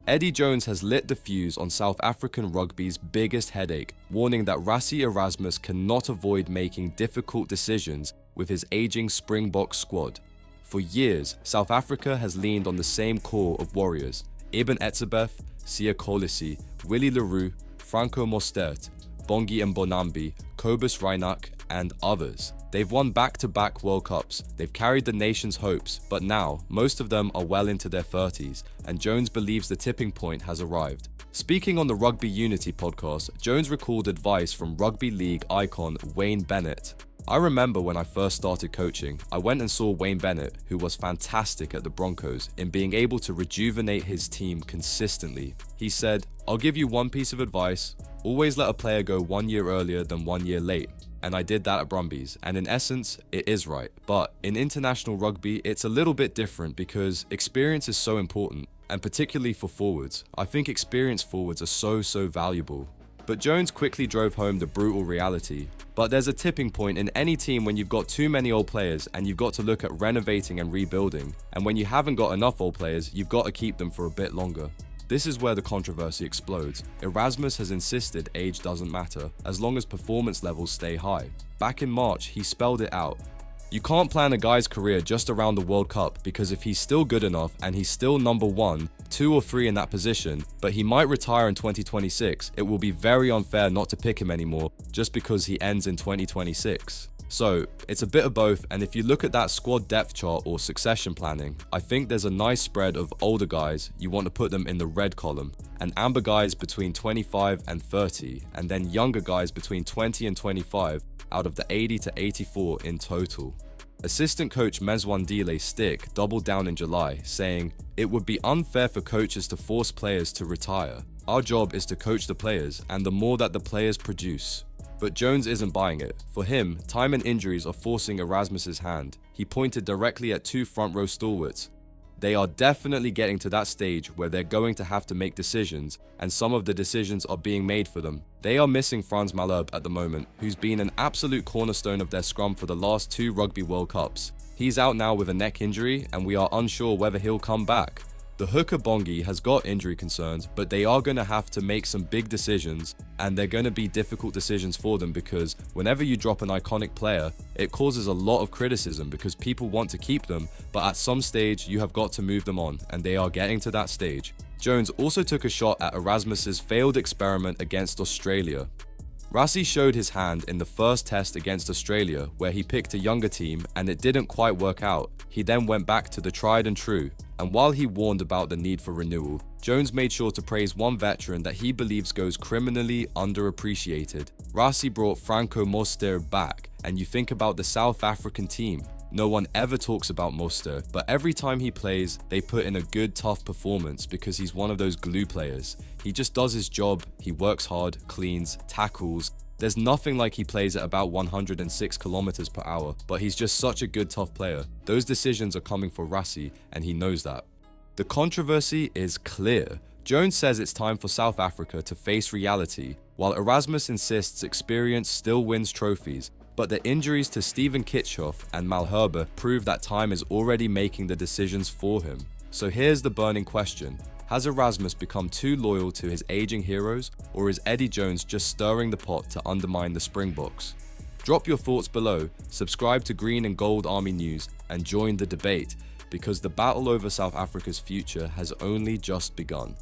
Eddie Jones has lit the fuse on South African rugby's biggest headache, warning that Rassie Erasmus cannot avoid making difficult decisions with his aging Springboks squad. For years, South Africa has leaned on the same core of warriors: Eben Etzebeth, Siya Kolisi, Willie Leroux, Franco Mostert, Bongi Mbonambi, Cobus Reinach, and others. They've won back-to-back World Cups, they've carried the nation's hopes, but now, most of them are well into their 30s, and Jones believes the tipping point has arrived. Speaking on the Rugby Unity podcast, Jones recalled advice from rugby league icon Wayne Bennett. I remember when I first started coaching, I went and saw Wayne Bennett, who was fantastic at the Broncos in being able to rejuvenate his team consistently. He said, "I'll give you one piece of advice, always let a player go 1 year earlier than 1 year late." And I did that at Brumbies, and in essence, it is right. But in international rugby, it's a little bit different because experience is so important, and particularly for forwards. I think experienced forwards are so valuable. But Jones quickly drove home the brutal reality. But there's a tipping point in any team when you've got too many old players and you've got to look at renovating and rebuilding. And when you haven't got enough old players, you've got to keep them for a bit longer. This is where the controversy explodes. Erasmus has insisted age doesn't matter, as long as performance levels stay high. Back in March, he spelled it out. You can't plan a guy's career just around the World Cup, because if he's still good enough and he's still number 1, 2 or 3 in that position, but he might retire in 2026, it will be very unfair not to pick him anymore just because he ends in 2026. So, it's a bit of both, and if you look at that squad depth chart or succession planning, I think there's a nice spread of older guys, you want to put them in the red column, and amber guys between 25 and 30, and then younger guys between 20 and 25 out of the 80 to 84 in total. Assistant coach Mezwandile Stick doubled down in July, saying, "It would be unfair for coaches to force players to retire. Our job is to coach the players, and the more that the players produce." But Jones isn't buying it. For him, time and injuries are forcing Erasmus's hand. He pointed directly at 2 front row stalwarts. They are definitely getting to that stage where they're going to have to make decisions, and some of the decisions are being made for them. They are missing Frans Malherbe at the moment, who's been an absolute cornerstone of their scrum for the last 2 Rugby World Cups. He's out now with a neck injury, and we are unsure whether he'll come back. The hooker Bongi has got injury concerns, but they are going to have to make some big decisions, and they're going to be difficult decisions for them because whenever you drop an iconic player, it causes a lot of criticism because people want to keep them, but at some stage you have got to move them on, and they are getting to that stage. Jones also took a shot at Erasmus's failed experiment against Australia. Rassie showed his hand in the first test against Australia where he picked a younger team and it didn't quite work out. He then went back to the tried and true, and while he warned about the need for renewal, Jones made sure to praise one veteran that he believes goes criminally underappreciated. Rassie brought Franco Mostert back, and you think about the South African team. No one ever talks about Mostert, but every time he plays, they put in a good, tough performance because he's one of those glue players. He just does his job, he works hard, cleans, tackles. There's nothing like he plays at about 106 kilometers per hour, but he's just such a good, tough player. Those decisions are coming for Rassie, and he knows that. The controversy is clear. Jones says it's time for South Africa to face reality, while Erasmus insists experience still wins trophies. But the injuries to Steven Kitshoff and Malherbe prove that time is already making the decisions for him. So here's the burning question. Has Erasmus become too loyal to his aging heroes, or is Eddie Jones just stirring the pot to undermine the Springboks? Drop your thoughts below, subscribe to Green and Gold Army News, and join the debate, because the battle over South Africa's future has only just begun.